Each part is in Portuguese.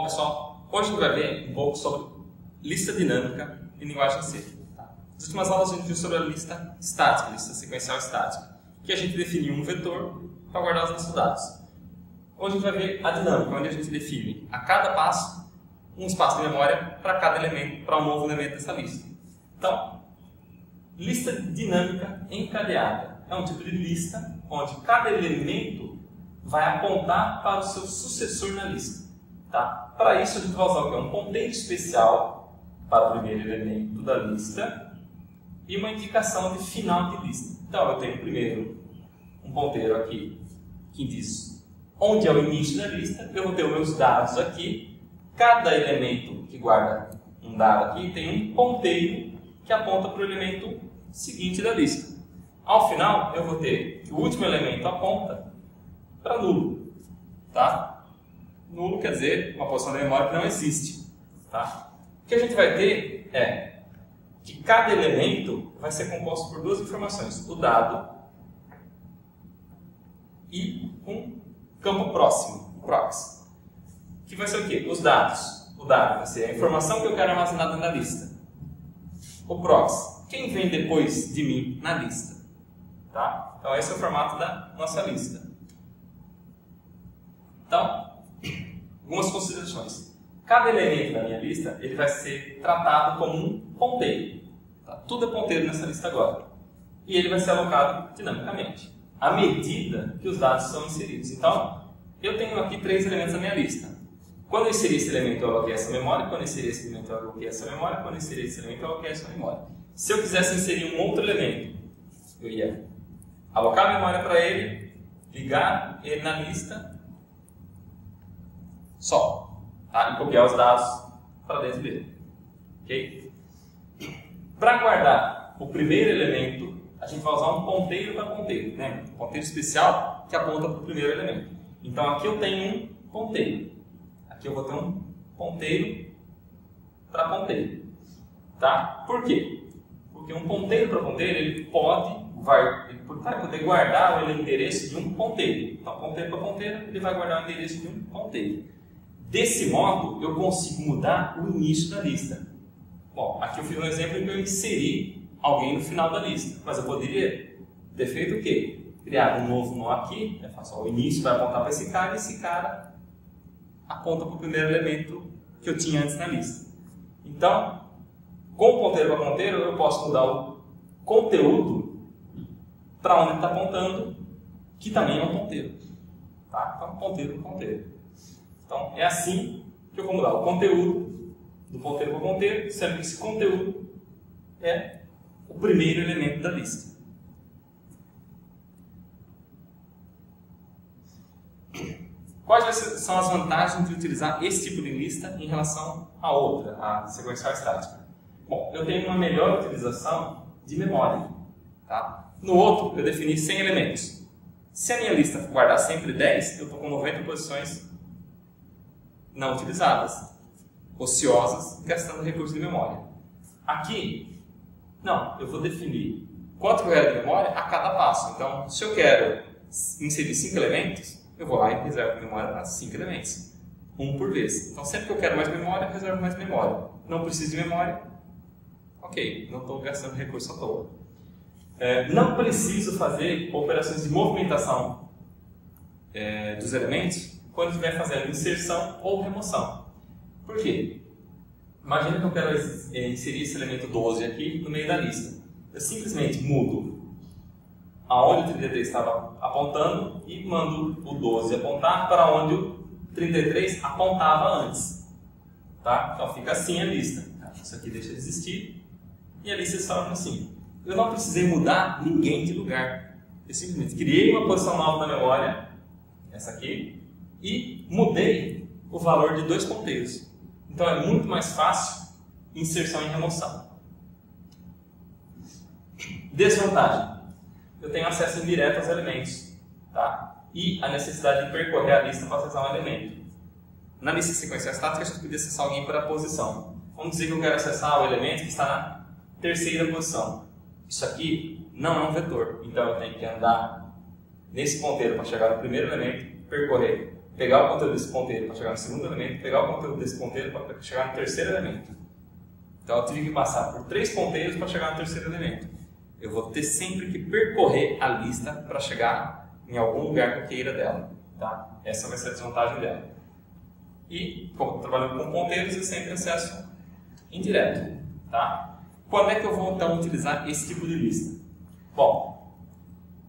pessoal, hoje a gente vai ver um pouco sobre lista dinâmica em linguagem C. Tá? Nas últimas aulas a gente viu sobre a lista estática, lista sequencial estática, que a gente definiu um vetor para guardar os nossos dados. Hoje a gente vai ver a dinâmica, onde a gente define a cada passo um espaço de memória para cada elemento, para um novo elemento dessa lista. Então, lista dinâmica encadeada é um tipo de lista onde cada elemento vai apontar para o seu sucessor na lista. Tá? Para isso a gente vai usar o quê? Um ponteiro especial para o primeiro elemento da lista e uma indicação de final de lista. Então eu tenho primeiro um ponteiro aqui que diz onde é o início da lista, eu vou ter os meus dados aqui, cada elemento que guarda um dado aqui tem um ponteiro que aponta para o elemento seguinte da lista. Ao final eu vou ter que o último elemento aponta para nulo. Tá? Nulo quer dizer uma posição da memória que não existe. Tá? O que a gente vai ter é que cada elemento vai ser composto por duas informações, o dado e um campo próximo, o prox. Que vai ser o quê? Os dados. O dado vai ser a informação que eu quero armazenar na lista. O prox, quem vem depois de mim na lista. Tá? Então esse é o formato da nossa lista. Então, algumas considerações. Cada elemento da minha lista ele vai ser tratado como um ponteiro. Tá? Tudo é ponteiro nessa lista agora. E ele vai ser alocado dinamicamente, à medida que os dados são inseridos. Então, eu tenho aqui 3 elementos na minha lista. Quando eu inserir esse elemento, eu aloquei essa memória. Quando eu inserir esse elemento, eu aloquei essa memória. Quando eu inserir esse elemento, eu aloquei essa memória. Se eu quisesse inserir um outro elemento, eu ia alocar a memória para ele, ligar ele na lista, só. Tá? E copiar os dados para dentro dele. Ok? Para guardar o primeiro elemento, a gente vai usar um ponteiro para ponteiro, né? Um ponteiro especial que aponta para o primeiro elemento. Então aqui eu tenho um ponteiro. Aqui eu vou ter um ponteiro para ponteiro. Tá? Por quê? Porque um ponteiro para ponteiro ele vai poder guardar o endereço de um ponteiro. Então ponteiro para ponteiro ele vai guardar o endereço de um ponteiro. Desse modo eu consigo mudar o início da lista. Bom, aqui eu fiz um exemplo em que eu inseri alguém no final da lista, mas eu poderia ter feito o quê? Criar um novo nó aqui, eu faço, o início vai apontar para esse cara e esse cara aponta para o primeiro elemento que eu tinha antes na lista. Então, com ponteiro para ponteiro, eu posso mudar o conteúdo para onde ele está apontando, que também é um ponteiro. Tá? Então, ponteiro para ponteiro. Então, é assim que eu vou mudar o conteúdo do ponteiro para ponteiro, sendo que esse conteúdo é o primeiro elemento da lista. Quais são as vantagens de utilizar esse tipo de lista em relação à outra, a sequencial estática? Bom, eu tenho uma melhor utilização de memória. Tá? No outro, eu defini 100 elementos. Se a minha lista guardar sempre 10, eu estou com 90 posições não utilizadas, ociosas, gastando recursos de memória. Aqui, não, eu vou definir quanto eu quero de memória a cada passo. Então, se eu quero inserir 5 elementos, eu vou lá e reservo memória para 5 elementos, um por vez. Então, sempre que eu quero mais memória, eu reservo mais memória. Não preciso de memória, ok, não estou gastando recurso à toa. Não preciso fazer operações de movimentação dos elementos quando estiver fazendo inserção ou remoção. Por quê? Imagina que eu quero inserir esse elemento 12 aqui no meio da lista. Eu simplesmente mudo aonde o 33 estava apontando e mando o 12 apontar para onde o 33 apontava antes. Tá? Então fica assim a lista. Isso aqui deixa de existir e a lista se torna assim. Eu não precisei mudar ninguém de lugar. Eu simplesmente criei uma posição nova na memória, essa aqui, e mudei o valor de 2 ponteiros. Então é muito mais fácil inserção e remoção. Desvantagem. Eu tenho acesso indireto aos elementos. Tá? E a necessidade de percorrer a lista para acessar um elemento. Na lista sequencial estática, a gente podia acessar alguém por a posição. Vamos dizer que eu quero acessar o elemento que está na terceira posição. Isso aqui não é um vetor. Então eu tenho que andar nesse ponteiro para chegar no primeiro elemento, percorrer pegar o conteúdo desse ponteiro para chegar no segundo elemento, pegar o conteúdo desse ponteiro para chegar no terceiro elemento. Então eu tive que passar por 3 ponteiros para chegar no terceiro elemento. Eu vou ter sempre que percorrer a lista para chegar em algum lugar que eu queira dela. Tá? Essa vai ser a desvantagem dela. E, trabalhando com ponteiros, eu sempre acesso indireto. Tá? Quando é que eu vou então utilizar esse tipo de lista? Bom,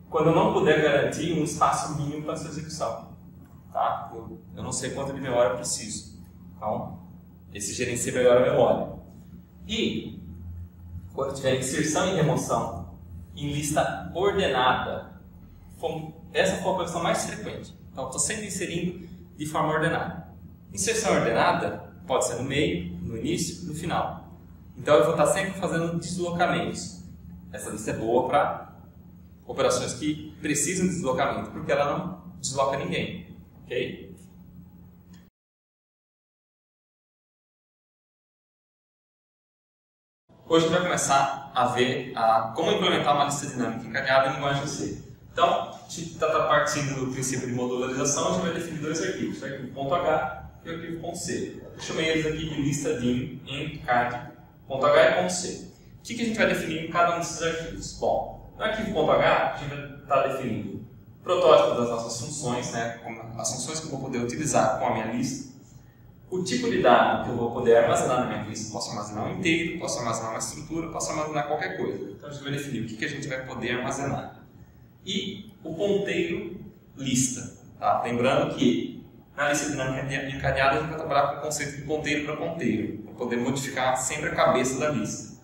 quando eu não puder garantir um espaço mínimo para sua execução. Tá? Eu não sei quanto de memória eu preciso. Então, esse gerencia melhor a memória. E, quando tiver inserção e remoção em lista ordenada, essa foi a posição mais frequente. Então, estou sempre inserindo de forma ordenada. Inserção ordenada pode ser no meio, no início, no final. Então, eu vou estar sempre fazendo deslocamentos. Essa lista é boa para operações que precisam de deslocamento, porque ela não desloca ninguém. Ok? Hoje a gente vai começar a ver como implementar uma lista dinâmica encadeada em linguagem C. Então, a gente está partindo do princípio de modularização, a gente vai definir 2 arquivos, o arquivo .h e o arquivo .c. Eu chamei eles aqui de lista dim encad.h e .c. O que a gente vai definir em cada um desses arquivos? Bom, no arquivo .h a gente vai estar definindo o protótipo das nossas funções, né, as funções que eu vou poder utilizar com a minha lista, o tipo de dado que eu vou poder armazenar na minha lista. Posso armazenar um inteiro, posso armazenar uma estrutura, posso armazenar qualquer coisa. Então a gente vai definir o que a gente vai poder armazenar. E o ponteiro lista. Tá? Lembrando que na lista dinâmica encadeada a gente vai trabalhar com o conceito de ponteiro para ponteiro, para poder modificar sempre a cabeça da lista.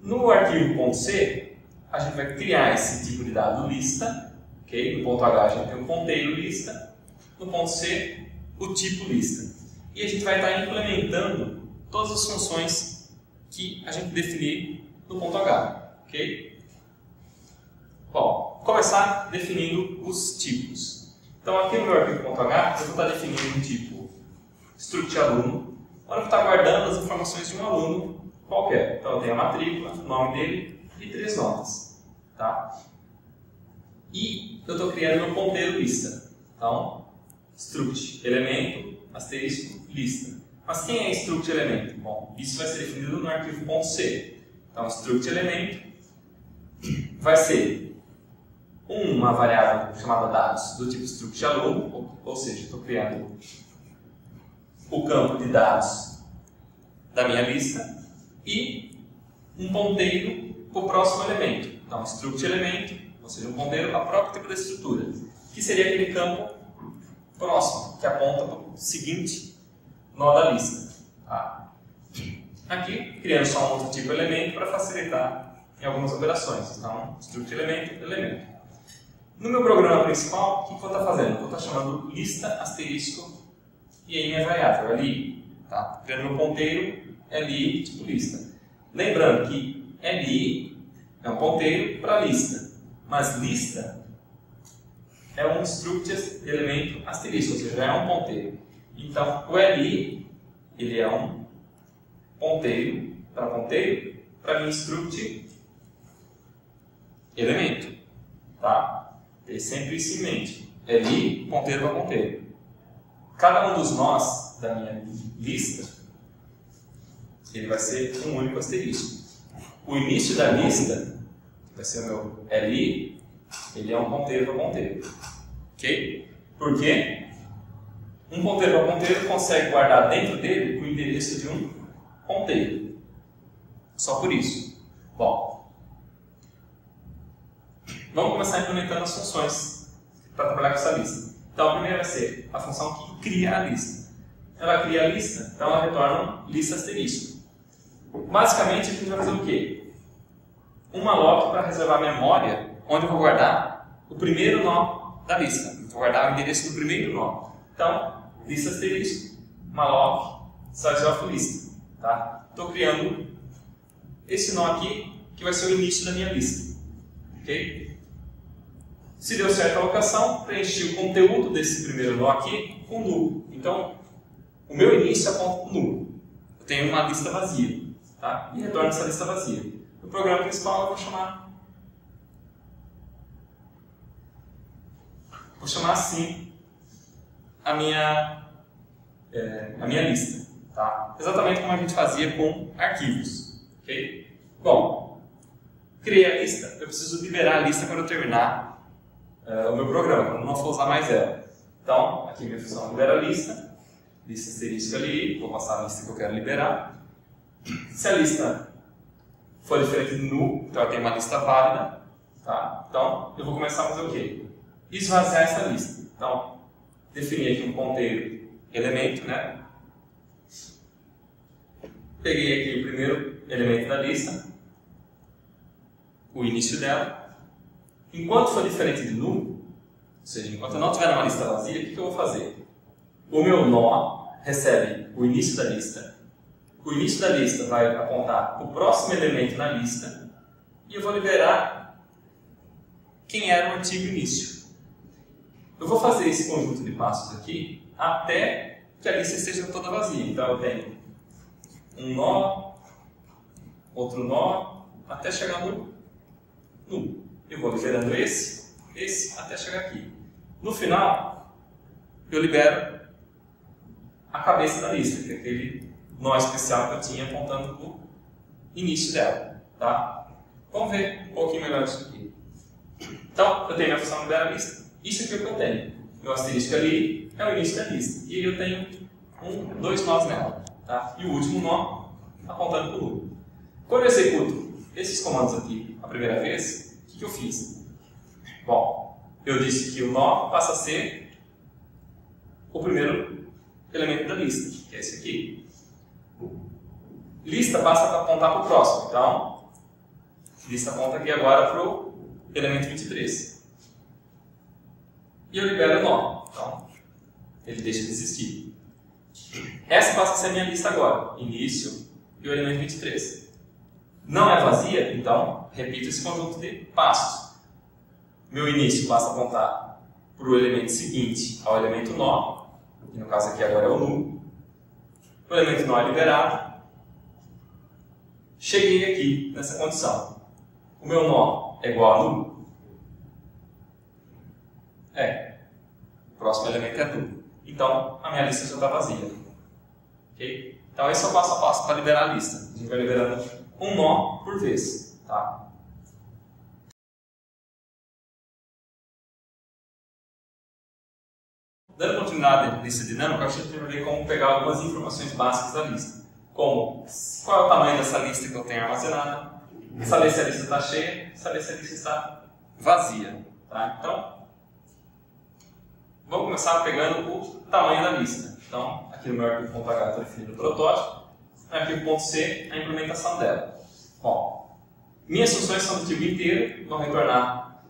No arquivo .c, a gente vai criar esse tipo de dado lista. Okay? No .h a gente tem o ponteiro lista. No .c, o tipo lista. E a gente vai estar implementando todas as funções que a gente definir no .h. Okay? Bom, vou começar definindo os tipos. Então aqui no meu arquivo .h eu vou estar definindo um tipo struct aluno, onde eu vou estar guardando as informações de um aluno qualquer. Então eu tenho a matrícula, o nome dele e 3 notas. Tá? E eu estou criando meu ponteiro lista. Então, struct elemento, asterisco, lista. Mas quem é struct elemento? Bom, isso vai ser definido no arquivo .c. Então, struct elemento vai ser uma variável chamada dados do tipo struct aluno, ou seja, estou criando o campo de dados da minha lista e um ponteiro para o próximo elemento. Então, struct elemento, ou seja, um ponteiro ao próprio tipo da estrutura, que seria aquele campo próximo, que aponta para o seguinte nó da lista. Tá? Aqui, criando só um outro tipo de elemento para facilitar em algumas operações. Então, struct elemento, elemento. No meu programa principal, o que eu vou estar fazendo? Eu vou estar chamando lista, asterisco, e aí minha variável, li. Tá? Criando meu ponteiro, li, tipo lista. Lembrando que li é um ponteiro para lista, mas lista é um struct de elemento asterisco, ou seja, já é um ponteiro. Então, o li, ele é um ponteiro para mim struct elemento. Tá? Tem sempre isso em mente. Li, ponteiro para ponteiro. Cada um dos nós da minha lista, ele vai ser um único asterisco. O início da lista, que vai ser o meu li, ele é um ponteiro para ponteiro. Ok? Por quê? Um ponteiro para ponteiro consegue guardar dentro dele o endereço de um ponteiro. Só por isso. Bom, vamos começar implementando as funções para trabalhar com essa lista. Então, a primeira vai ser a função que cria a lista. Ela cria a lista, então ela retorna lista asterisco. Basicamente, a gente vai fazer o quê? Um malloc para reservar memória, onde eu vou guardar o primeiro nó da lista. Eu vou guardar o endereço do primeiro nó. Então, lista asterisco, malloc, size of lista. Tá? Estou criando esse nó aqui, que vai ser o início da minha lista. Ok? Se deu certo a alocação, preenchi o conteúdo desse primeiro nó aqui com null. Então, o meu início aponta para null. Eu tenho uma lista vazia. Tá? E retorno essa lista vazia. No programa principal eu vou chamar assim a minha lista. Tá? Exatamente como a gente fazia com arquivos. Okay? Bom, criei a lista, eu preciso liberar a lista quando eu terminar o meu programa, quando eu não for usar mais ela. Então, aqui minha função libera a lista asterisco ali, vou passar a lista que eu quero liberar. Se a lista for diferente do null, então eu tenho uma lista válida. Tá? Então, eu vou começar a fazer o quê? Esvaziar essa lista. Então, definir aqui um ponteiro elemento, né? Peguei aqui o primeiro elemento da lista, o início dela. Enquanto for diferente de null, ou seja, enquanto eu não tiver uma lista vazia, o que eu vou fazer? O meu nó recebe o início da lista. O início da lista vai apontar para o próximo elemento na lista e eu vou liberar quem era o antigo início. Eu vou fazer esse conjunto de passos aqui até que a lista esteja toda vazia. Então eu tenho um nó, outro nó, até chegar no null. Eu vou liberando esse, até chegar aqui. No final, eu libero a cabeça da lista, que é aquele nó especial que eu tinha apontando para o início dela. Tá? Vamos ver um pouquinho melhor isso aqui. Então, eu tenho minha função libera a lista. Isso aqui é o que eu tenho. Meu asterisco ali é o início da lista. E eu tenho dois nós nela. Tá? E o último nó apontando para o null. Quando eu executo esses comandos aqui a primeira vez, o que eu fiz? Bom, eu disse que o nó passa a ser o primeiro elemento da lista, que é esse aqui. Lista passa a apontar para o próximo. Então, lista aponta aqui agora para o elemento 23. E eu libero o nó. Então, ele deixa de existir. Essa passa a ser a minha lista agora. Início e o elemento 23. Não é vazia, então repito esse conjunto de passos. Meu início passa a apontar para o elemento seguinte ao elemento nó, que no caso aqui agora é o null. O elemento nó é liberado. Cheguei aqui nessa condição. O meu nó é igual a null? O próximo elemento é null. Então a minha lista já está vazia. Okay? Então esse é o passo a passo para liberar a lista. A gente vai liberando um nó por vez. Tá? Dando continuidade nessa dinâmica, a gente vai ver como pegar algumas informações básicas da lista. Como qual é o tamanho dessa lista que eu tenho armazenada, saber se a lista está cheia, saber se a lista está vazia. Tá? Então, vamos começar pegando o tamanho da lista. Então, aqui no meu arquivo.h estou definindo o protótipo, no arquivo.c a implementação dela. Bom, minhas funções são do tipo inteiro, vão retornar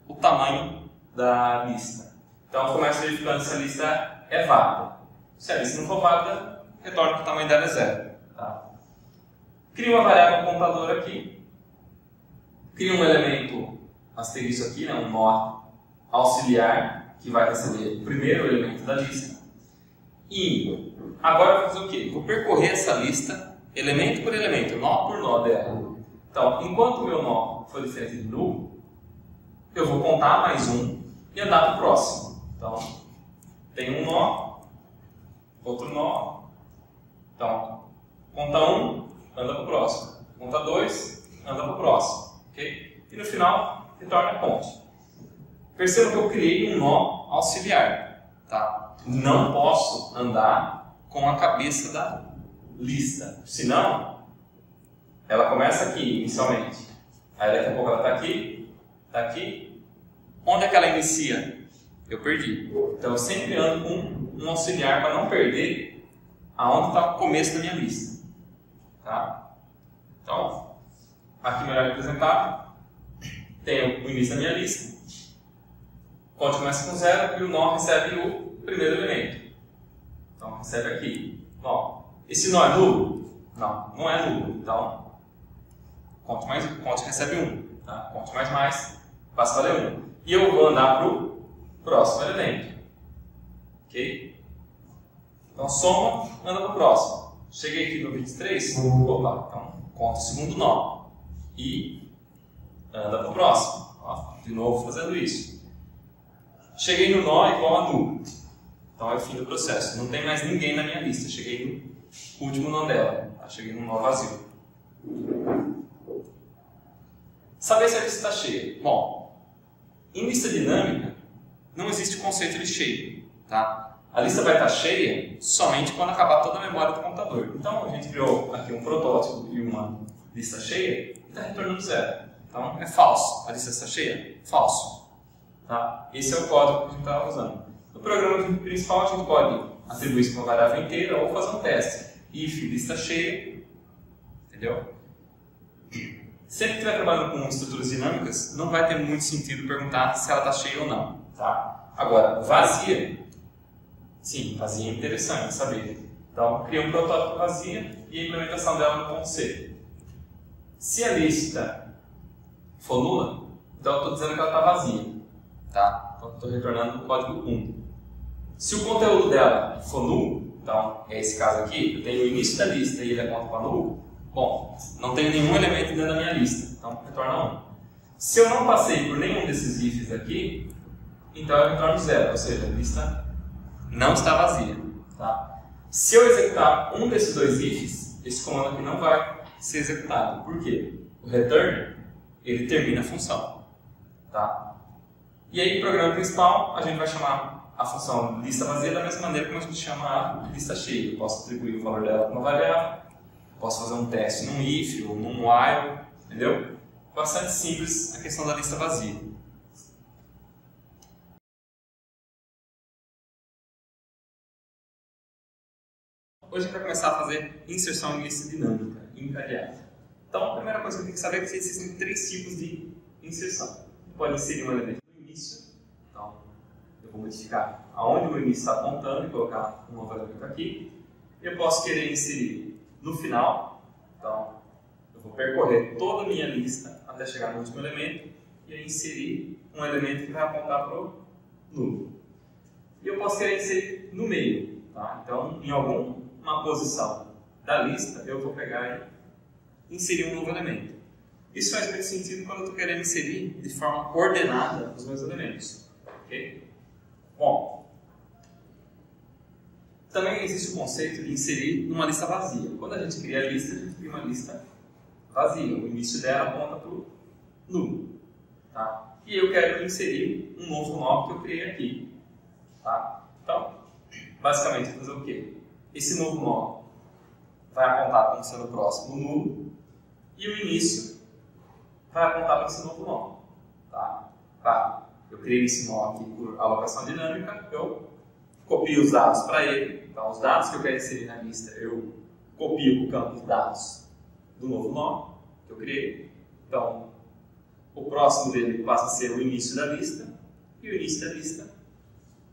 o tamanho da lista. Então, eu começo verificando se a lista é válida. Se a lista não for válida, retorno que o tamanho dela é 0. Tá? Crio uma variável contador aqui. Crio um elemento asterisco aqui, né, um nó auxiliar, que vai receber o primeiro elemento da lista. E agora eu vou fazer o quê? Vou percorrer essa lista, elemento por elemento, nó por nó dela. Então, enquanto o meu nó for diferente de null, eu vou contar mais um e andar para o próximo. Então, tem um nó, outro nó. Então, conta um, anda para o próximo. Conta dois, anda para o próximo. Okay? E no final, retorna a ponte. Perceba que eu criei um nó auxiliar. Tá? Não posso andar com a cabeça da lista. Senão, ela começa aqui inicialmente. Aí daqui a pouco ela está aqui, está aqui. Onde é que ela inicia? Eu perdi. Então eu sempre ando com um auxiliar para não perder aonde está o começo da minha lista. Tá? Então, aqui melhor representado, tenho o início da minha lista. Onde começa com 0 e o nó recebe o primeiro elemento. Então recebe aqui. Nó. Esse nó é nulo? Não, não é nulo. Então, conte recebe 1. Tá? Conte mais, passa a valer 1. E eu vou andar para o próximo elemento. Ok? Então soma, anda para o próximo. Cheguei aqui no 23, opa, então conta o segundo nó. E anda para o próximo. Ó, de novo fazendo isso. Cheguei no nó igual a null. Então é o fim do processo. Não tem mais ninguém na minha lista. Cheguei no último nó dela. Tá? Cheguei num nó vazio. Saber se a lista está cheia. Bom, em lista dinâmica, não existe o conceito de cheio. Tá? A lista vai estar cheia somente quando acabar toda a memória do computador. Então a gente criou aqui um protótipo e uma lista cheia e está retornando 0. Então é falso. A lista está cheia? Falso. Tá? Esse é o código que a gente está usando. No programa principal a gente pode atribuir isso para uma variável inteira ou fazer um teste. If lista cheia, entendeu? Sempre que estiver trabalhando com estruturas dinâmicas, não vai ter muito sentido perguntar se ela está cheia ou não. Tá? Agora, vazia, sim, vazia é interessante saber. Então, cria um protótipo vazia e a implementação dela no ponto C. Se a lista for nula, então eu estou dizendo que ela está vazia. Tá? Então, estou retornando o código 1. Se o conteúdo dela for nulo, então, é esse caso aqui, eu tenho o início da lista e ele aponta para nulo, bom, não tenho nenhum elemento dentro da minha lista, então retorna 1. Se eu não passei por nenhum desses ifs aqui, então eu retorno 0, ou seja, a lista não está vazia. Tá? Se eu executar um desses dois ifs, esse comando aqui não vai ser executado. Por quê? O return, ele termina a função. Tá? E aí, no programa principal, a gente vai chamar a função lista vazia da mesma maneira como a gente chama a lista cheia. Eu posso atribuir o valor dela para uma variável, posso fazer um teste num if ou num while, entendeu? Bastante simples a questão da lista vazia. Hoje a gente vai começar a fazer inserção em lista dinâmica, encadeada. Então, a primeira coisa que eu tenho que saber é que existem 3 tipos de inserção. Pode inserir um elemento no início, então eu vou modificar aonde o meu início está apontando e colocar um novo elemento aqui. Eu posso querer inserir no final, então eu vou percorrer toda a minha lista até chegar no último elemento e aí inserir um elemento que vai apontar para o nulo. E eu posso querer inserir no meio, tá? Então em alguma posição da lista eu vou pegar e inserir um novo elemento. Isso faz muito sentido quando eu estou querendo inserir de forma ordenada os meus elementos. Okay? Bom, também existe o conceito de inserir numa lista vazia. Quando a gente cria a lista, a gente cria uma lista vazia. O início dela aponta para o nulo. Tá? E eu quero inserir um novo nó que eu criei aqui. Tá? Então, basicamente, vou fazer o quê? Esse novo nó vai apontar para um sendo próximo nulo e o início vai apontar para esse novo nó. Tá? Tá? Eu criei esse nó aqui por alocação dinâmica, eu copio os dados para ele. Então, os dados que eu quero inserir na lista, eu copio para o campo de dados do novo nó que eu criei. Então, o próximo dele passa a ser o início da lista e o início da lista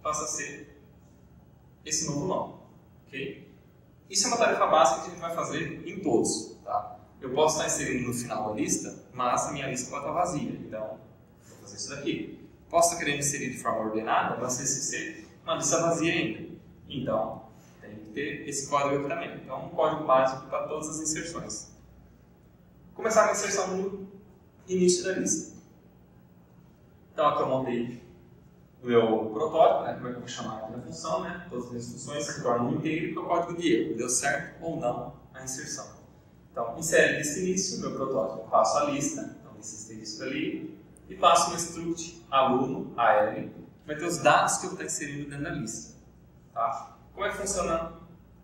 passa a ser esse novo nó. Okay? Isso é uma tarefa básica que a gente vai fazer em todos. Tá? Eu posso estar inserindo no final da lista, mas a minha lista pode estar vazia. Então, vou fazer isso daqui. Posso estar querendo inserir de forma ordenada, mas sem ser uma lista vazia ainda. Então, tem que ter esse código aqui também. Então, um código básico para todas as inserções. Vou começar com a inserção no início da lista. Então, aqui eu montei o meu protótipo, né? Como é que eu vou chamar aqui na função, né? Todas as minhas funções se tornam um inteiro, que é o código de erro. Deu certo ou não a inserção. Então, insere lista início, meu protótipo, passo a lista, então lista início ali, e passo no struct aluno, AL, que vai ter os dados que eu vou estar inserindo dentro da lista. Tá? Como é que funciona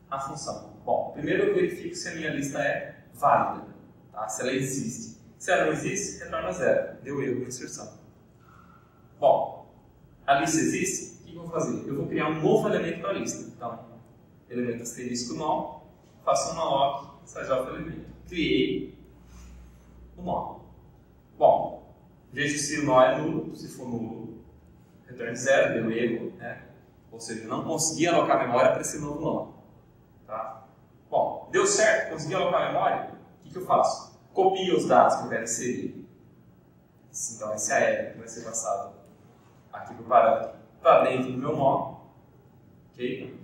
a função? Bom, primeiro eu verifico se a minha lista é válida, tá? Se ela existe. Se ela não existe, retorna 0. Deu erro na inserção. Bom, a lista existe, o que eu vou fazer? Eu vou criar um novo elemento para a lista. Então, elemento asterisco nó, faço uma lock, sajop elemento. Criei o nó. Bom, vejo se o nó é nulo. Se for nulo, retorne 0, deu erro, né? Ou seja, não consegui alocar memória para esse novo nó. Tá? Bom, deu certo, consegui alocar memória, o que eu faço? Copio os dados que eu quero inserir. Então, esse AL que vai ser passado aqui para o parâmetro para dentro do meu nó. Okay?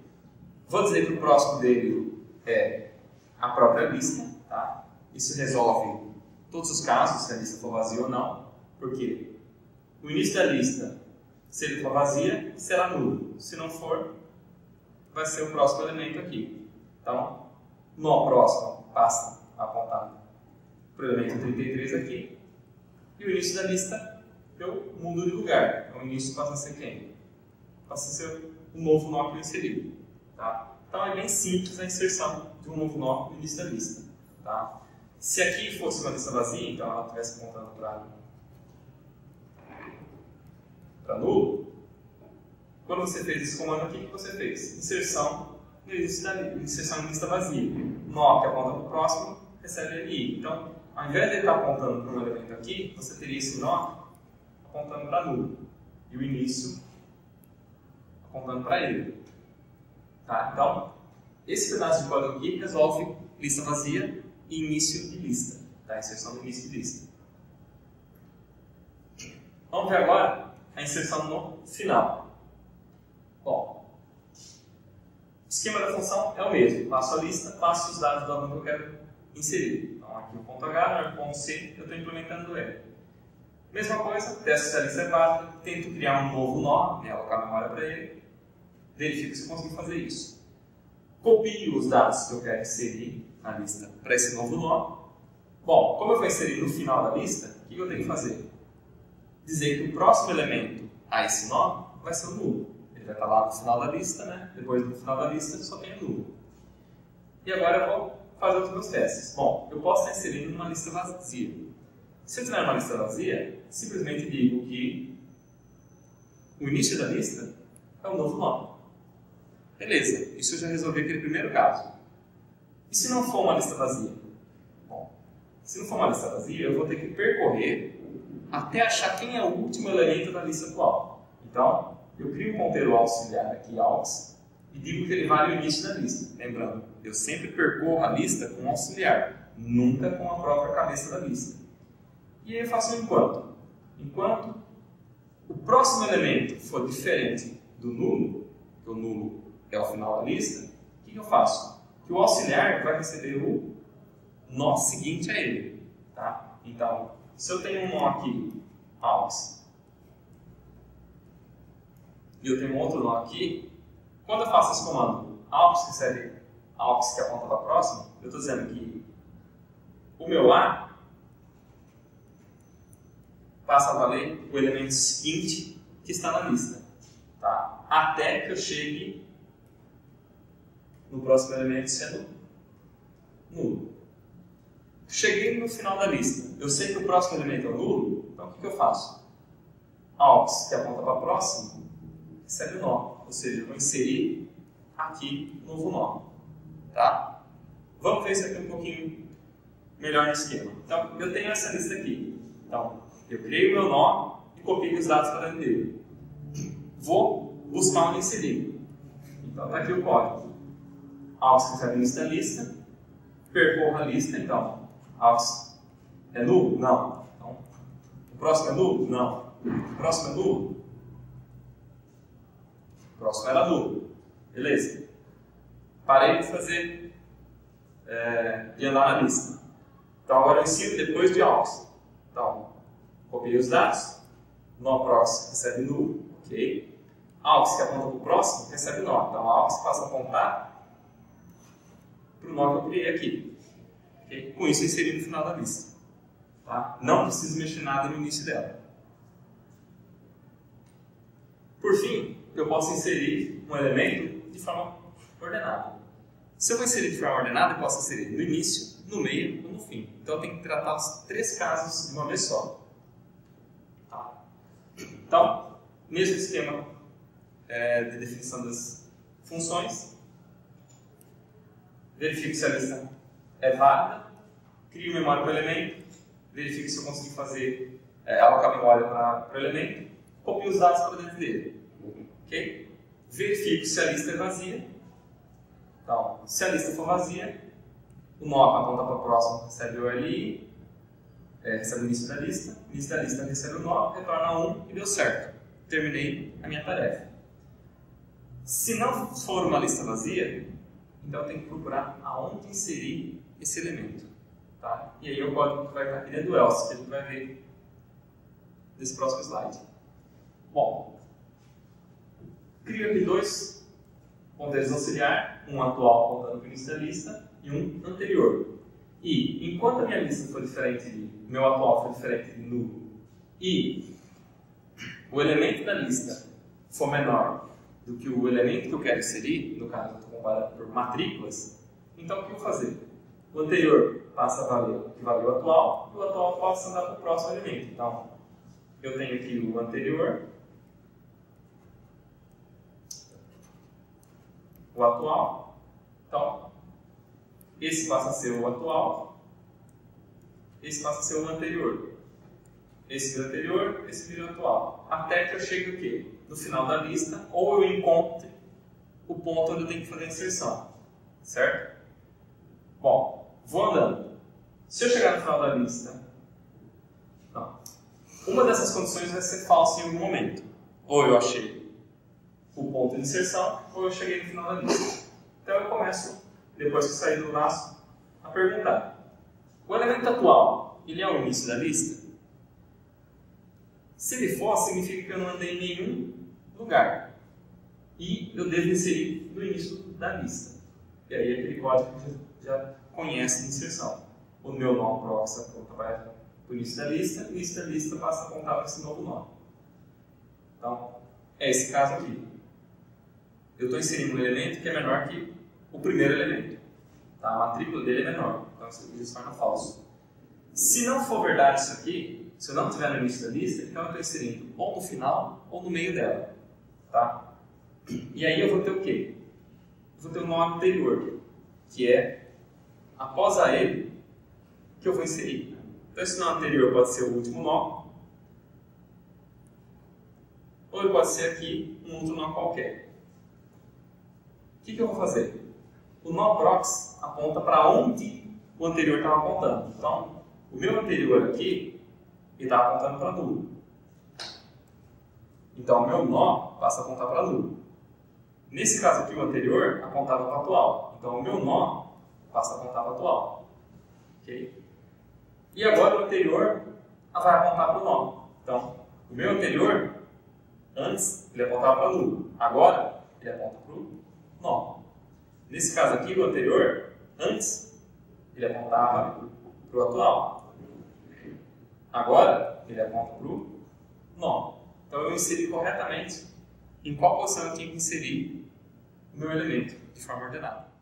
Vou dizer que o próximo dele é a própria lista. Tá? Isso resolve todos os casos, se a lista for vazia ou não. Porque o início da lista, se ele for vazia, será nulo. Se não for, vai ser o próximo elemento aqui. Então, nó próximo passa a apontar para o elemento 33 aqui. E o início da lista eu mudo de lugar. Então, o início passa a ser quem? Passa a ser o novo nó que eu inseri. Tá? Então, é bem simples a inserção de um novo nó no início da lista. Tá? Se aqui fosse uma lista vazia, então ela estivesse apontando para nulo, quando você fez esse comando aqui, o que você fez? Inserção no início da lista, inserção em lista vazia. Nó que aponta para o próximo, recebe ali. Então, ao invés de ele estar apontando para um elemento aqui, você teria esse nó apontando para nulo. E o início apontando para ele. Tá? Então, esse pedaço de código aqui resolve lista vazia e início de lista. Tá? Inserção no início de lista. Vamos ver agora a inserção no final. Bom, o esquema da função é o mesmo. Passo a lista, passo os dados do aluno que eu quero inserir. Então, aqui o ponto H, no ponto C, eu estou implementando ele. Mesma coisa, testo se a lista é válida, tento criar um novo nó, alocar a memória para ele, verifico se eu consigo fazer isso. Copio os dados que eu quero inserir na lista para esse novo nó. Bom, como eu vou inserir no final da lista, o que eu tenho que fazer? Dizer que o próximo elemento a esse nó vai ser o nulo. Ele vai estar lá no final da lista, né? Depois do final da lista só tem o nulo. E agora eu vou fazer os meus testes. Bom, eu posso estar inserindo numa lista vazia. Se eu tiver uma lista vazia, simplesmente digo que o início da lista é o novo nó. Beleza, isso eu já resolvi aquele primeiro caso. E se não for uma lista vazia? Bom, se não for uma lista vazia, eu vou ter que percorrer até achar quem é o último elemento da lista atual. Então, eu crio um ponteiro auxiliar aqui, aux, e digo que ele vale o início da lista. Lembrando, eu sempre percorro a lista com um auxiliar, nunca com a própria cabeça da lista. E aí eu faço um enquanto. Enquanto o próximo elemento for diferente do nulo, que o nulo é o final da lista, o que eu faço? Que o auxiliar vai receber o nó seguinte a ele. Tá? Então, se eu tenho um nó aqui, aux, e eu tenho um outro nó aqui, quando eu faço esse comando, aux recebe aux que aponta para o próximo, eu estou dizendo que o meu A passa a valer o elemento seguinte que está na lista, tá? Até que eu chegue no próximo elemento sendo nulo. Cheguei no final da lista, eu sei que o próximo elemento é o nulo, então o que eu faço? aux, que aponta para o próximo, recebe o nó, ou seja, eu vou inserir aqui um novo nó, tá? Vamos ver isso aqui um pouquinho melhor no esquema. Então, eu tenho essa lista aqui. Então, eu criei o meu nó e copiei os dados para dentro dele. Vou buscar onde inserir. Então, está aqui o código. aux recebe o início da lista, percorro a lista, então, aux é nulo? Não. Então, o próximo é nulo? Não. O próximo é nulo? O próximo era nulo. Beleza. Parei de fazer, de andar na lista. Então, agora eu insiro depois de aux. Então, copiei os dados, nó próximo recebe nulo, ok? aux que aponta para o próximo recebe nó. Então, aux passa a apontar para o nó que eu criei aqui. Okay? Com isso, eu inseri no final da lista. Tá? Não preciso mexer nada no início dela. Por fim, eu posso inserir um elemento de forma ordenada. Se eu vou inserir de forma ordenada, eu posso inserir no início, no meio ou no fim. Então, eu tenho que tratar os três casos de uma vez só. Tá? Então, mesmo esquema de definição das funções, verifico se a lista é válida, crio memória para o elemento, verifico se eu consigo fazer, alocar memória para o elemento, copio os dados para dentro dele. Okay? Verifico se a lista é vazia. Então, se a lista for vazia, o nó aponta para o próximo, recebe o LI, recebe o início da lista recebe o nó, retorna a 1 e deu certo. Terminei a minha tarefa. Se não for uma lista vazia, então eu tenho que procurar aonde inserir esse elemento. Tá? E aí o código que vai estar aqui dentro do else, que a gente vai ver nesse próximo slide. Bom, crio aqui dois ponteiros auxiliar, um atual apontando para o início da lista e um anterior. E enquanto a minha lista for diferente meu atual for diferente de nulo, e o elemento da lista for menor do que o elemento que eu quero inserir, no caso eu estou comparando por matrículas, então o que eu vou fazer? O anterior passa a valer o que valeu o atual, e o atual passa a andar para o próximo elemento. Então, eu tenho aqui o anterior, o atual, então, esse passa a ser o atual, esse passa a ser o anterior. Esse vira anterior, esse vira atual. Até que eu chegue o quê? No final da lista, ou eu encontre o ponto onde eu tenho que fazer a inserção. Certo? Bom, vou andando. Se eu chegar no final da lista, não. Uma dessas condições vai ser falsa em algum momento. Ou eu achei o ponto de inserção, ou eu cheguei no final da lista. Então eu começo, depois que sair do laço, a perguntar. O elemento atual, ele é o início da lista? Se ele for, significa que eu não andei em nenhum lugar. E eu devo inserir no início da lista. E aí aquele código que já conhece de inserção. O meu nó prox aponta para o início da lista passa a apontar para esse novo nó. Então, é esse caso aqui. Eu estou inserindo um elemento que é menor que o primeiro elemento. Tá? A matrícula dele é menor, então isso aqui se torna falso. Se não for verdade isso aqui, se eu não estiver no início da lista, então eu estou inserindo ou no final ou no meio dela. Tá? E aí eu vou ter o quê? Eu vou ter um nó anterior, que é após a ele que eu vou inserir. Então esse nó anterior pode ser o último nó, ou ele pode ser aqui um outro nó qualquer. O que eu vou fazer? O nó prox aponta para onde o anterior estava apontando. Então, o meu anterior aqui está apontando para nulo. Então, o meu nó passa a apontar para nulo. Nesse caso aqui, o anterior apontava para atual. Então, o meu nó passa a apontar para atual. Okay? E agora o anterior vai apontar para o nó. Então, o meu anterior, antes, ele apontava para nulo. Agora, ele aponta para o nó. Nesse caso aqui, o anterior, antes, ele apontava para o atual. Agora, ele aponta para o nó. Então, eu inseri corretamente em qual posição eu tinha que inserir o meu elemento de forma ordenada.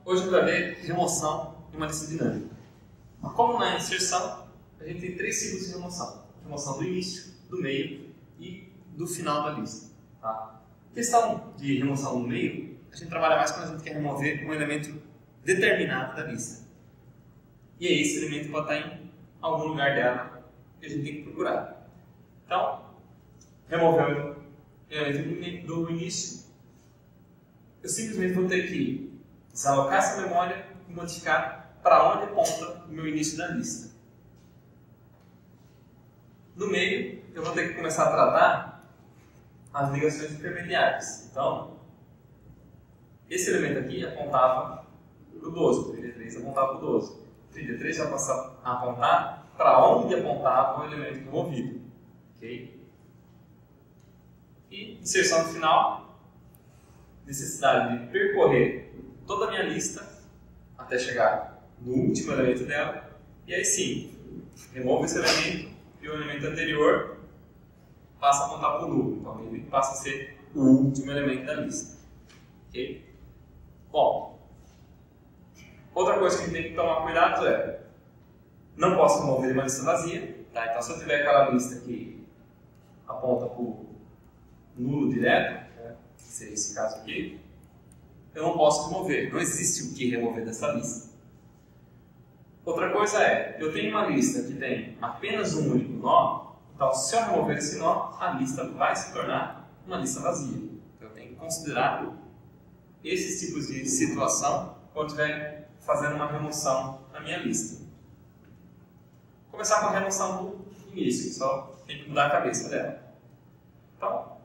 Hoje a gente vai ver remoção em uma lista dinâmica. Como na inserção, a gente tem 3 ciclos de remoção. Remoção do início, do meio e do final da lista. Tá? Questão de remoção no meio, a gente trabalha mais quando a gente quer remover um elemento determinado da lista. E aí esse elemento pode estar em algum lugar dela que a gente tem que procurar. Então, removendo o elemento do início, eu simplesmente vou ter que desalocar essa memória e modificar para onde aponta o meu início da lista. No meio, eu vou ter que começar a tratar as ligações intermediárias. Então, esse elemento aqui apontava para o 12, o 33 apontava para o 12. O 33 vai passar a apontar para onde apontava o elemento removido. Okay? E inserção no final, necessidade de percorrer toda a minha lista até chegar no último elemento dela, e aí sim, removo esse elemento e o elemento anterior passa a apontar para o nulo, então ele passa a ser o último elemento da lista. Okay? Bom, outra coisa que a gente tem que tomar cuidado é, não posso remover uma lista vazia, tá? Então se eu tiver aquela lista que aponta para o nulo direto, né, que seria esse caso aqui, eu não posso remover, não existe o que remover dessa lista. Outra coisa é, eu tenho uma lista que tem apenas um único nó, então se eu remover esse nó, a lista vai se tornar uma lista vazia. Então eu tenho que considerar esses tipos de situação quando estiver fazendo uma remoção na minha lista. Vou começar com a remoção do início, só tem que mudar a cabeça dela. Então,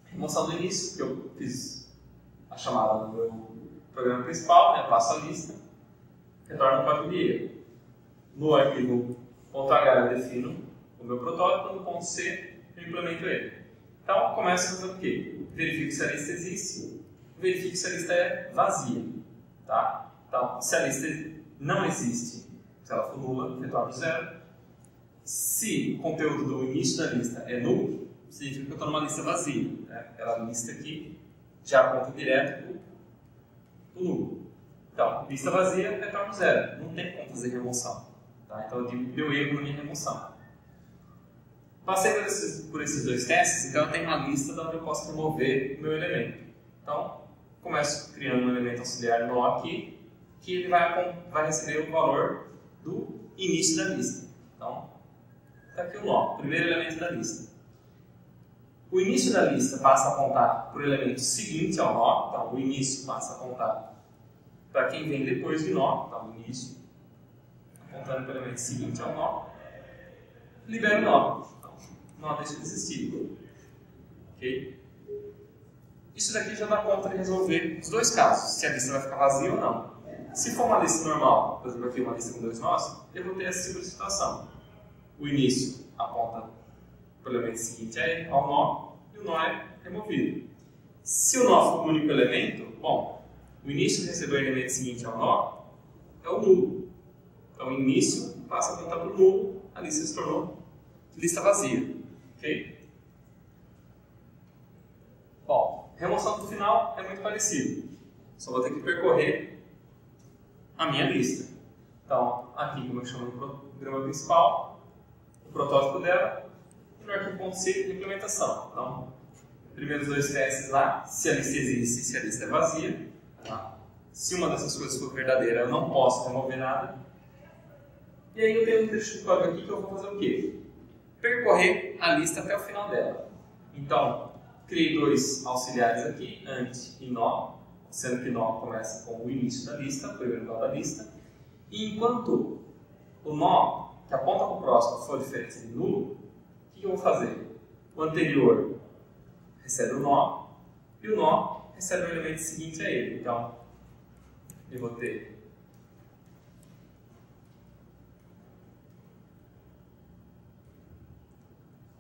remoção do início, que eu fiz a chamada do meu programa principal, né? Passo a lista, retorno o código de erro. No arquivo .h eu defino o meu protótipo, no ponto .c eu implemento ele. Então, começo a fazer o quê? Verifico se a lista existe, verifico se a lista é vazia. Tá? Então, se a lista não existe, se ela for nula, retorno 0. Se o conteúdo do início da lista é nulo, significa que eu estou numa lista vazia. Né? Aquela lista aqui já aponta direto para o nulo. Então, lista vazia, retorno 0. Não tem como fazer remoção. Tá? Então, eu digo que deu erro na minha remoção. Passei por esses dois testes, então eu tenho uma lista de onde eu posso remover o meu elemento. Então, começo criando um elemento auxiliar nó aqui, que ele vai receber o valor do início da lista. Então, está aqui o nó, o primeiro elemento da lista. O início da lista passa a apontar para o elemento seguinte ao nó, então o início passa a apontar para quem vem depois de nó, então o início, apontando para o elemento seguinte ao nó, libera o nó, então o nó deixa de existir. Ok? Isso daqui já dá conta de resolver os dois casos, se a lista vai ficar vazia ou não. Se for uma lista normal, por exemplo aqui uma lista com dois nós, eu vou ter essa tipo de situação. O início aponta para o elemento seguinte ao nó e o nó é removido. Se o nó for o único elemento, bom, o início recebeu o elemento seguinte ao nó é o nulo. Então o início passa a apontar para o nulo, a lista se tornou lista vazia. Ok? Bom, remoção do final é muito parecido. Só vou ter que percorrer a minha lista. Então, aqui como eu chamo no programa principal, o protótipo dela, e no arquivo.c implementação. Então, primeiros dois testes lá, se a lista existe e se a lista é vazia. Tá? Se uma dessas coisas for verdadeira, eu não posso remover nada. E aí eu tenho um trecho de código aqui que eu vou fazer o quê? Percorrer a lista até o final dela. Então, criei dois auxiliares aqui, ant e nó, sendo que nó começa com o início da lista, o primeiro nó da lista. E enquanto o nó que aponta para o próximo for diferente de nulo, o que eu vou fazer? O anterior recebe o nó e o nó recebe o elemento seguinte a ele. Então, eu vou ter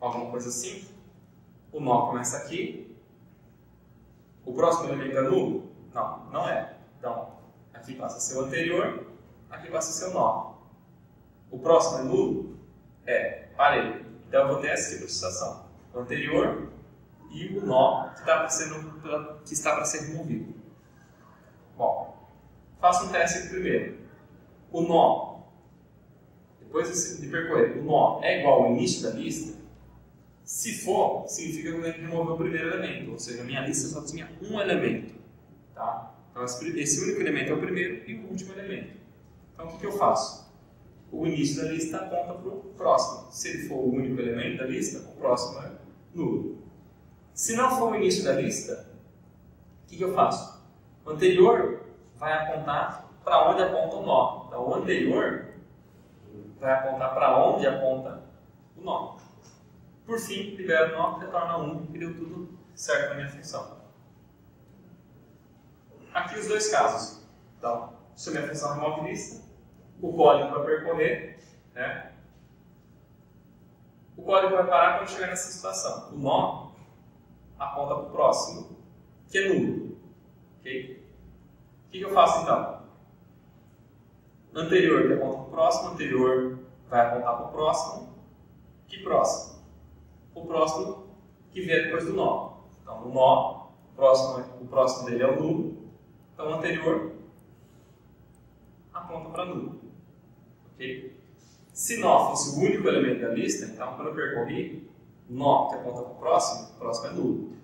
alguma coisa assim. O nó começa aqui. O próximo elemento é nulo? Não, não é. Então, aqui passa a ser o anterior, aqui passa a ser o nó. O próximo é nulo? É, parei. Então eu vou ter essa tipo de situação. O anterior e o nó que está para ser removido. Bom, faço um teste aqui primeiro. O nó, depois de percorrer, o nó é igual ao início da lista? Se for, significa que eu tenho que remover o primeiro elemento, ou seja, a minha lista só tinha um elemento. Tá? Então esse único elemento é o primeiro e o último elemento. Então o que eu faço? O início da lista aponta para o próximo. Se ele for o único elemento da lista, o próximo é nulo. Se não for o início da lista, o que eu faço? O anterior vai apontar para onde aponta o nó. Então o anterior vai apontar para onde aponta o nó. Por fim, libera o nó, retorna 1 e deu tudo certo na minha função. Aqui os dois casos. Então, se a minha função remove lista, o código para percorrer, né? O código vai parar quando chegar nessa situação. O nó aponta para o próximo, que é nulo. Okay? O que eu faço então? Anterior que aponta para o próximo, anterior vai apontar para o próximo. Que próximo? O próximo que vier depois do nó. Então, o nó, o próximo dele é o nulo. Então, o anterior aponta para nulo. Okay? Se nó fosse o único elemento da lista, então, quando eu percorri, nó que aponta para o próximo é nulo.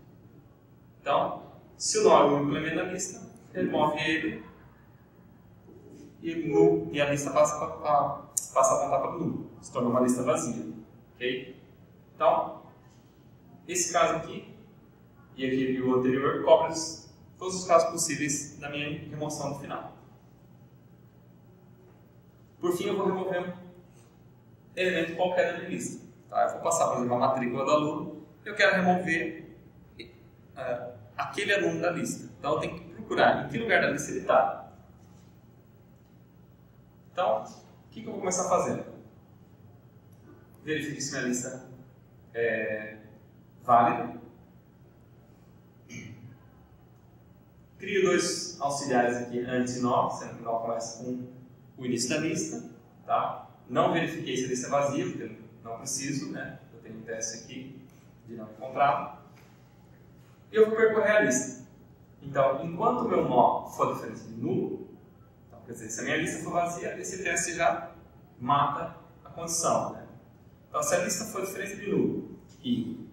Então, se o nó é o único elemento da lista, remove ele e a lista passa a apontar para o nulo. Se torna uma lista vazia. Okay? Então, esse caso aqui e o anterior cobrem todos os casos possíveis da minha remoção no final. Por fim, eu vou remover um elemento qualquer da minha lista. Tá? Eu vou passar, por exemplo, a matrícula do aluno. Eu quero remover aquele aluno da lista. Então, eu tenho que procurar em que lugar da lista ele está. Então, o que eu vou começar a fazer? Verifique se minha lista válido. Crio dois auxiliares aqui antes de nó, sendo que nó começa com o início da lista. Tá? Não verifiquei se a lista é vazia, porque eu não preciso, né? Eu tenho um teste aqui de não encontrado. E eu vou percorrer a lista. Então, enquanto o meu nó for diferente de nulo, então, quer dizer, se a minha lista for vazia, esse teste já mata a condição. Né? Então, se a lista for diferente de nulo e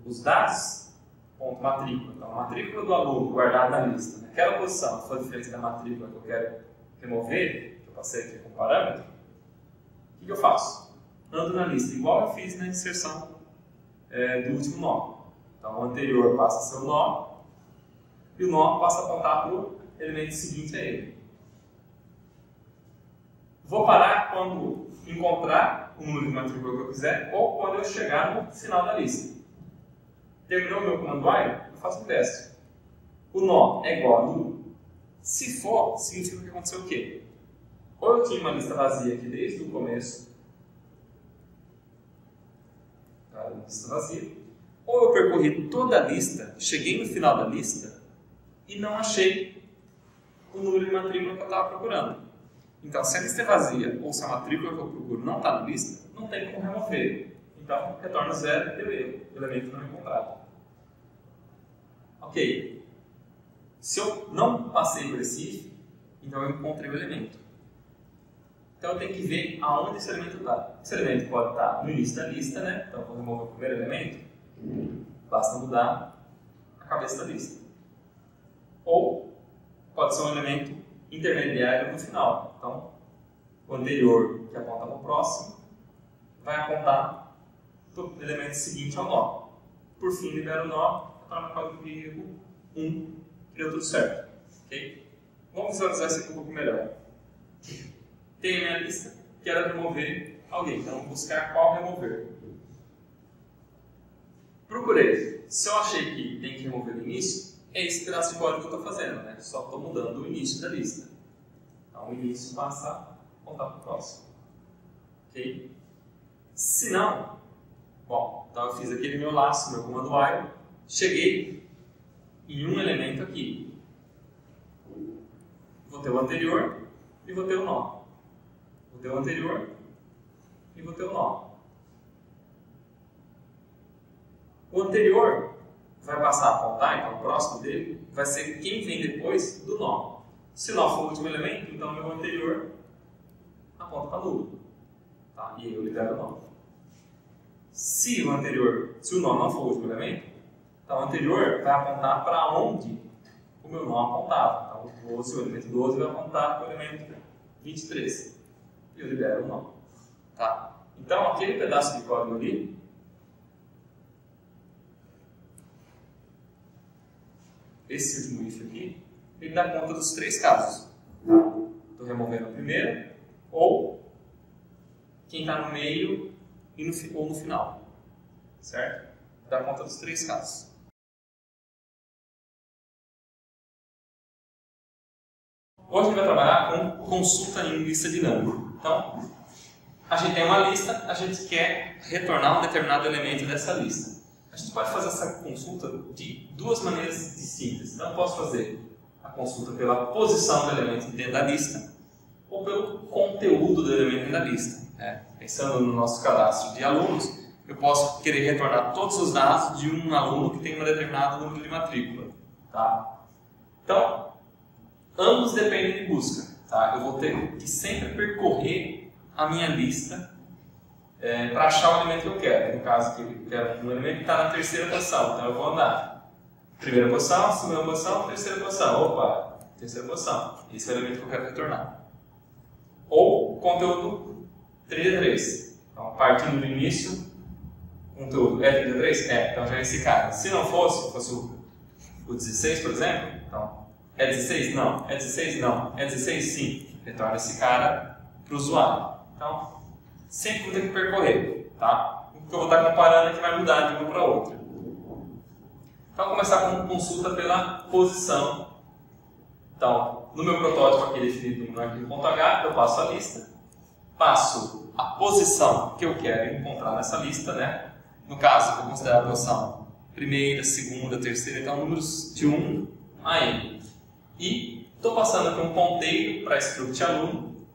os dados, ponto matrícula, então a matrícula do aluno guardada na lista, naquela posição for diferente da matrícula que eu quero remover, que eu passei aqui com parâmetro, o que eu faço? Ando na lista, igual eu fiz na inserção do último nó. Então, o anterior passa a ser o nó, e o nó passa a apontar para o elemento seguinte a ele. Vou parar quando encontrar o número de matrícula que eu quiser, ou quando eu chegar no final da lista. Terminou o meu comando while, eu faço um teste. O nó é igual a nulo? Se for, significa que aconteceu o quê? Ou eu tinha uma lista vazia aqui desde o começo, tá? Lista vazia, ou eu percorri toda a lista, cheguei no final da lista e não achei o número de matrícula que eu estava procurando. Então, se a lista é vazia ou se a matrícula que eu procuro não está na lista, não tem como remover. Então, retorna 0 e deu erro, o elemento não encontrado. Ok. Se eu não passei por esse if, então eu encontrei o elemento. Então eu tenho que ver aonde esse elemento está. Esse elemento pode estar no início da lista, né? Então eu vou remover o primeiro elemento, basta mudar a cabeça da lista. Ou pode ser um elemento intermediário no final. Então, o anterior, que aponta para o próximo, vai apontar para o elemento seguinte ao nó. Por fim, libera o nó, torna o código de erro 1 e deu tudo certo. Okay? Vamos visualizar isso aqui um pouco melhor. Tenho a minha lista, quero remover alguém, então vou buscar qual remover. Procurei. Se eu achei que tem que remover no início, é esse pedaço de código que eu estou fazendo, né? Só estou mudando o início da lista. Então o início passa a apontar para o próximo. Ok? Se não, bom, então eu fiz aquele meu laço, meu comando while, cheguei em um elemento aqui. Vou ter o anterior e vou ter o nó. Vou ter o anterior e vou ter o nó. O anterior vai passar a apontar, então o próximo dele vai ser quem vem depois do nó. Se o nó for o último elemento, então o meu anterior aponta para nulo. Tá? E eu libero o nó. Se o nó não for o último elemento, então o anterior vai apontar para onde o meu nó apontava. Então o elemento 12 vai apontar para o elemento 23. E eu libero o nó. Tá? Então aquele pedaço de código ali, esse último if aqui, ele dá conta dos três casos. Estou removendo o primeiro, ou quem está no meio ou no final. Certo? Dá conta dos três casos. Hoje a gente vai trabalhar com consulta em lista dinâmica. Então, a gente tem uma lista, a gente quer retornar um determinado elemento dessa lista. A gente pode fazer essa consulta de duas maneiras distintas. Então, eu posso fazer a consulta pela posição do elemento dentro da lista ou pelo conteúdo do elemento dentro da lista. Pensando no nosso cadastro de alunos, eu posso querer retornar todos os dados de um aluno que tem um determinado número de matrícula. Tá? Então, ambos dependem de busca. Tá? Eu vou ter que sempre percorrer a minha lista para achar o elemento que eu quero. No caso aqui, eu quero um elemento que está na terceira posição. Então eu vou andar. Primeira posição, segunda posição, terceira posição. Opa, terceira posição. Esse é o elemento que eu quero retornar. Ou conteúdo 33. Então, partindo do início, conteúdo é 33? Então já é esse cara. Se não fosse o 16, por exemplo, então, é 16? Não. É 16? Não. É 16? Sim. Retorna esse cara para o usuário. Então, sempre vou ter que percorrer, tá? O que eu vou estar comparando é que vai mudar de uma para outra. Então, vou começar com consulta pela posição. Então, no meu protótipo aqui definido no arquivo.h, eu passo a lista, passo a posição que eu quero encontrar nessa lista, né? no caso, eu vou considerar a posição primeira, segunda, terceira, então números de 1 a n. E estou passando aqui um ponteiro para struct aluno,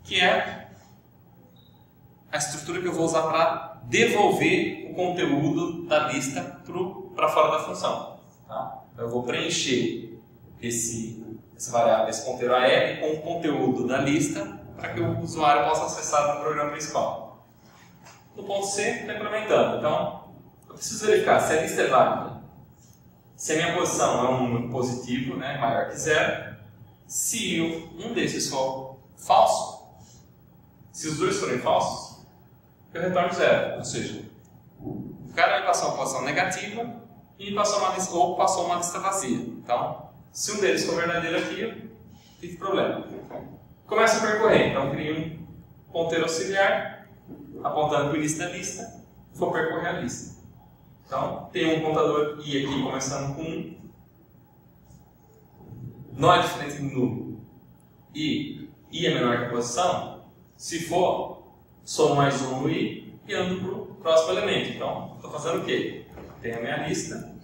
que é a estrutura que eu vou usar para devolver o conteúdo da lista para fora da função. Tá? Eu vou preencher essa variável, esse ponteiro AR com o conteúdo da lista para que o usuário possa acessar no programa principal. No ponto C, está implementando. Então, eu preciso verificar se a lista é válida, se a minha posição é um número positivo, né, maior que 0, se um desses for falso, se os dois forem falsos, eu retorno 0. Ou seja, o cara me passou uma posição negativa e me passou uma lista, ou passou uma lista vazia. Então, se um deles for verdadeiro aqui, eu tive problema. Começa a percorrer, então crio um ponteiro auxiliar apontando para o início da lista, vou percorrer a lista. Então, tem um contador i aqui começando com 1. Nó é diferente de nulo e i é menor que a posição, se for, somo mais 1 no i e ando para o próximo elemento. Então, estou fazendo o quê? Tenho a minha lista.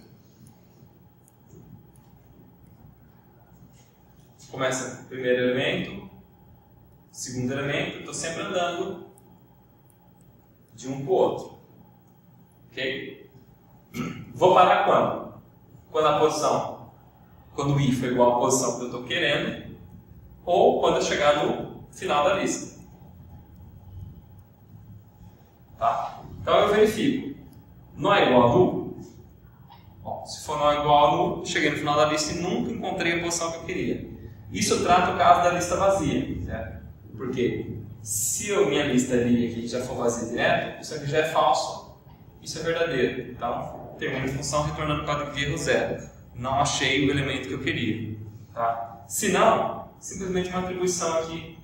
Começa o primeiro elemento, segundo elemento, estou sempre andando de um para o outro. Ok? Vou parar quando? Quando o i for igual à posição que eu estou querendo, ou quando eu chegar no final da lista. Tá? Então eu verifico. Nó é igual a nulo? Bom, se for nó igual a nulo, cheguei no final da lista e nunca encontrei a posição que eu queria. Isso trata o caso da lista vazia, certo? Porque se a minha lista ali aqui já for vazia direto, isso aqui já é falso, isso é verdadeiro. Então, termino a função retornando o código de erro 0. Não achei o elemento que eu queria. Tá? Se não, simplesmente uma atribuição aqui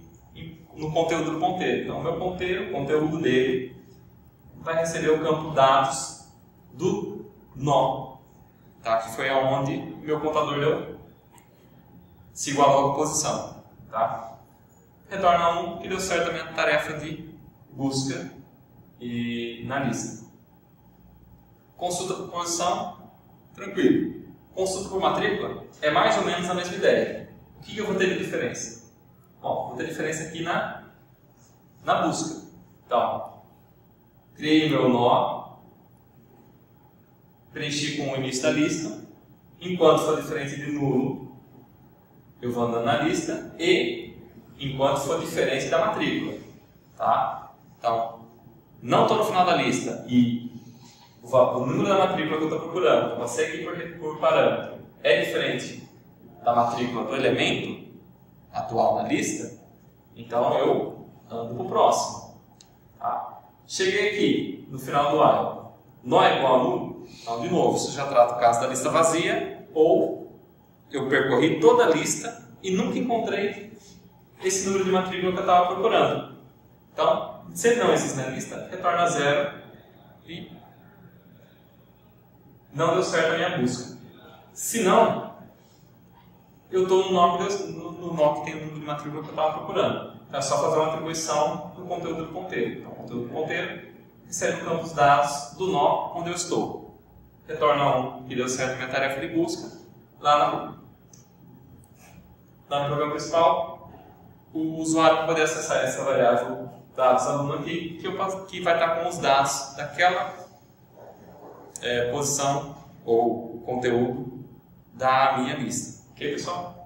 no conteúdo do ponteiro. Então, o meu ponteiro, o conteúdo dele, vai receber o campo dados do nó, tá? Que foi aonde meu contador se igualou à posição. Tá? Retorna 1, que deu certo a minha tarefa de busca na lista. Consulta por posição, tranquilo. Consulta por matrícula é mais ou menos a mesma ideia. O que eu vou ter de diferença? Bom, vou ter diferença aqui na busca. Então, criei meu nó, preenchi com o início da lista. Enquanto for diferente de nulo, eu vou andando na lista. E enquanto for diferente da matrícula. Tá? Então, não estou no final da lista e o número da matrícula que eu estou procurando, eu passei aqui por parâmetro, é diferente da matrícula do elemento atual na lista, então eu ando para o próximo. Tá? Cheguei aqui no final do while, nó é igual a nulo, então de novo, isso já trata o caso da lista vazia, ou eu percorri toda a lista e nunca encontrei esse número de matrícula que eu estava procurando. Então, se ele não existe na lista, retorna 0 e não deu certo a minha busca. Se não, eu estou no nó que tem o número de matrícula que eu estava procurando. Então é só fazer uma atribuição no conteúdo do ponteiro. Então, o conteúdo do ponteiro recebe o campo dos dados do nó onde eu estou. Retorna 1 que deu certo a minha tarefa de busca. Lá no programa principal, o usuário vai poder acessar essa variável dados aluno aqui, que vai estar com os dados daquela posição ou conteúdo da minha lista. Ok, pessoal?